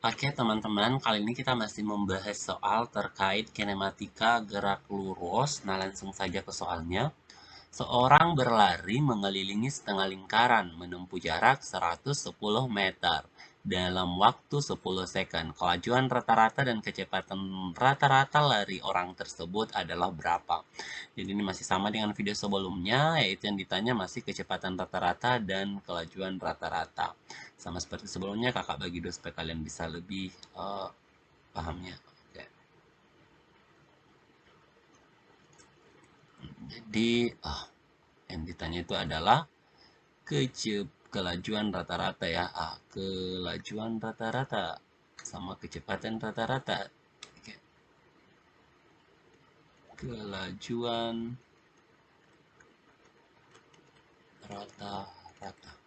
Oke teman-teman, kali ini kita masih membahas soal terkait kinematika gerak lurus. Nah langsung saja ke soalnya. Seorang berlari mengelilingi setengah lingkaran menempuh jarak 110 meter dalam waktu 10 second. Kelajuan rata-rata dan kecepatan rata-rata lari orang tersebut adalah berapa? Jadi ini masih sama dengan video sebelumnya, yaitu yang ditanya masih kecepatan rata-rata dan kelajuan rata-rata. Sama seperti sebelumnya, kakak bagi dua supaya kalian bisa lebih pahamnya. Oke. Jadi, yang ditanya itu adalah kelajuan rata-rata ya. Kelajuan rata-rata sama kecepatan rata-rata. Oke. Kelajuan rata-rata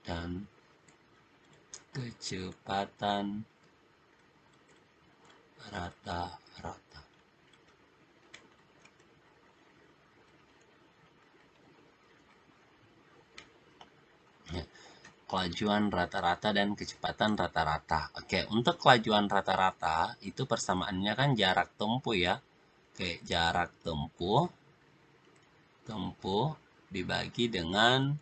dan kecepatan rata-rata. Ya. Kelajuan rata-rata dan kecepatan rata-rata. Oke, untuk kelajuan rata-rata itu persamaannya kan jarak tempuh ya. Oke, jarak tempuh dibagi dengan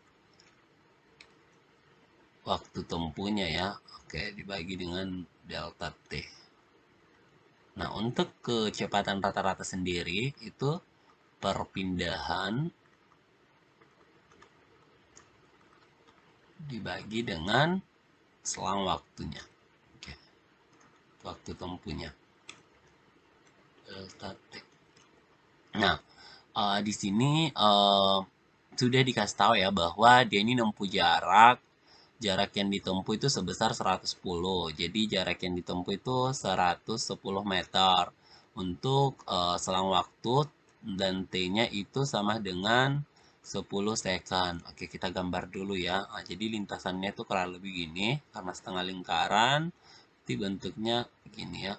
waktu tempuhnya ya. Oke, dibagi dengan delta T. Nah, untuk kecepatan rata-rata sendiri itu perpindahan dibagi dengan selang waktunya. Oke, waktu tempuhnya delta T. Nah, di sini sudah dikasih tahu ya bahwa dia ini nempuh jarak yang ditempuh itu sebesar 110. Jadi jarak yang ditempuh itu 110 meter. Untuk selang waktu dan T-nya itu sama dengan 10 second. Oke, kita gambar dulu ya. Nah, jadi lintasannya itu kurang lebih gini, karena setengah lingkaran, nanti bentuknya gini ya.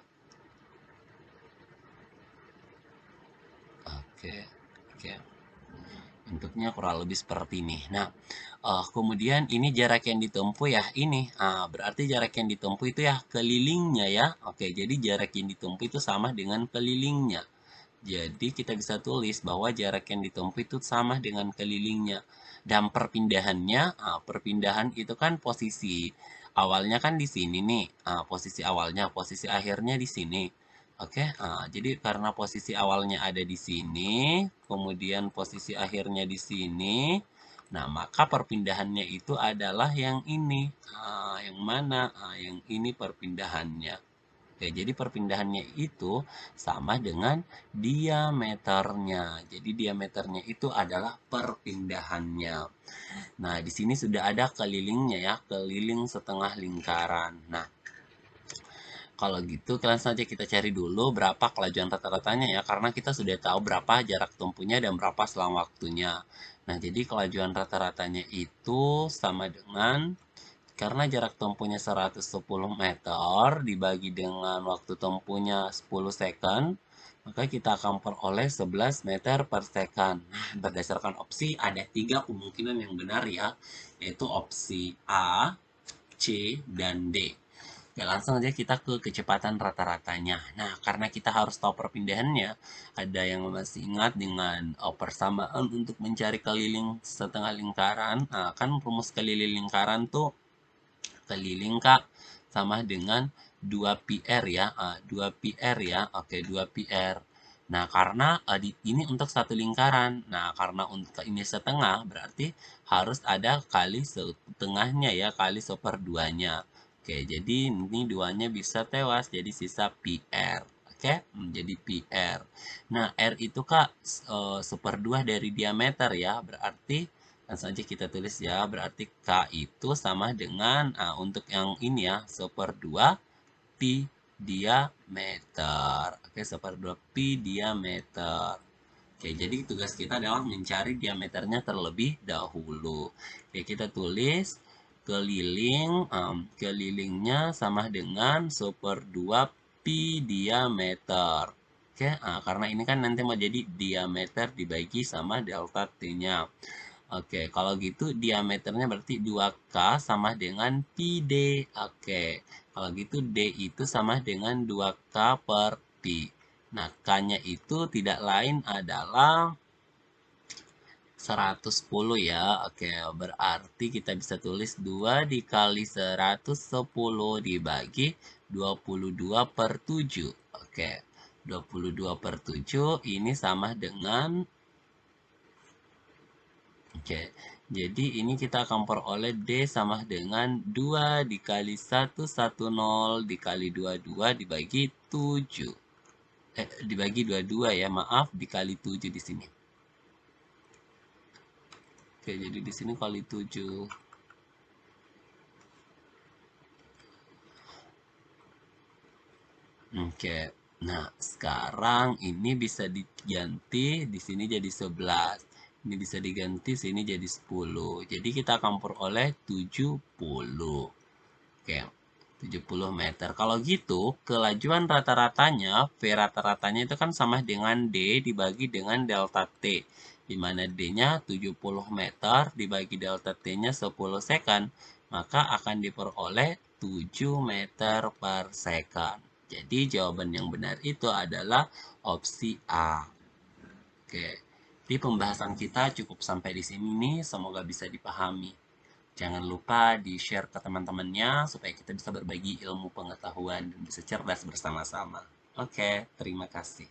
Oke, oke. Bentuknya kurang lebih seperti ini. Nah, kemudian ini jarak yang ditempuh ya ini. Berarti jarak yang ditempuh itu ya kelilingnya ya. Oke, jadi jarak yang ditempuh itu sama dengan kelilingnya. Jadi kita bisa tulis bahwa jarak yang ditempuh itu sama dengan kelilingnya. Dan perpindahannya, perpindahan itu kan posisi awalnya kan di sini nih. Posisi awalnya, posisi akhirnya di sini. Oke, jadi karena posisi awalnya ada di sini, kemudian posisi akhirnya di sini, nah maka perpindahannya itu adalah yang ini. Yang mana? Yang ini perpindahannya. Oke, jadi perpindahannya itu sama dengan diameternya. Jadi diameternya itu adalah perpindahannya. Nah, di sini sudah ada kelilingnya ya, keliling setengah lingkaran. Nah, kalau gitu, langsung saja kita cari dulu berapa kelajuan rata-ratanya ya, karena kita sudah tahu berapa jarak tempuhnya dan berapa selang waktunya. Nah, jadi kelajuan rata-ratanya itu sama dengan, karena jarak tempuhnya 110 meter dibagi dengan waktu tempuhnya 10 second, maka kita akan peroleh 11 meter per second. Nah, berdasarkan opsi ada 3 kemungkinan yang benar ya, yaitu opsi A, C, dan D. Ya, langsung aja kita ke kecepatan rata-ratanya. Nah, karena kita harus tahu perpindahannya, ada yang masih ingat dengan persamaan untuk mencari keliling setengah lingkaran. Nah, kan rumus keliling lingkaran tuh keliling Kak sama dengan 2πr ya. 2πr ya. Oke, 2πr. Nah, karena ini untuk satu lingkaran. Nah, karena untuk ini setengah, berarti harus ada kali setengahnya ya, kali seperduanya. Oke, jadi ini duanya bisa tewas, jadi sisa PR. Oke, menjadi PR. Nah, R itu Kak seperdua dari diameter ya, berarti langsung aja kita tulis ya, berarti K itu sama dengan, untuk yang ini ya, seperdua pi diameter. Oke, seperdua pi diameter. Oke, jadi tugas kita adalah mencari diameternya terlebih dahulu. Oke, kita tulis kelilingnya sama dengan seperdua pi diameter. Oke, karena ini kan nanti mau jadi diameter dibagi sama delta T-nya. Oke, kalau gitu diameternya berarti 2K sama dengan pi D. Oke, kalau gitu D itu sama dengan 2K per pi. Nah, K-nya itu tidak lain adalah 110 ya. Oke, berarti kita bisa tulis 2 dikali 110 dibagi 22 per 7. Oke, 22 per 7 ini sama dengan. Oke, jadi ini kita akan peroleh D sama dengan 2 dikali 110 dikali 22 dibagi 7. Dibagi 22 ya, maaf, dikali 7 di sini. Oke, jadi di sini kali 7. Oke. Nah, sekarang ini bisa diganti di sini jadi 11. Ini bisa diganti sini jadi 10. Jadi kita akan peroleh 70. Oke. 70 meter. Kalau gitu, kelajuan rata-ratanya, V rata-ratanya itu kan sama dengan D dibagi dengan delta T. Di mana D-nya 70 meter dibagi delta T-nya 10 second. Maka akan diperoleh 7 meter per second. Jadi jawaban yang benar itu adalah opsi A. Oke. Di pembahasan kita cukup sampai di sini nih, semoga bisa dipahami. Jangan lupa di-share ke teman-temannya supaya kita bisa berbagi ilmu pengetahuan dan bisa cerdas bersama-sama. Oke, terima kasih.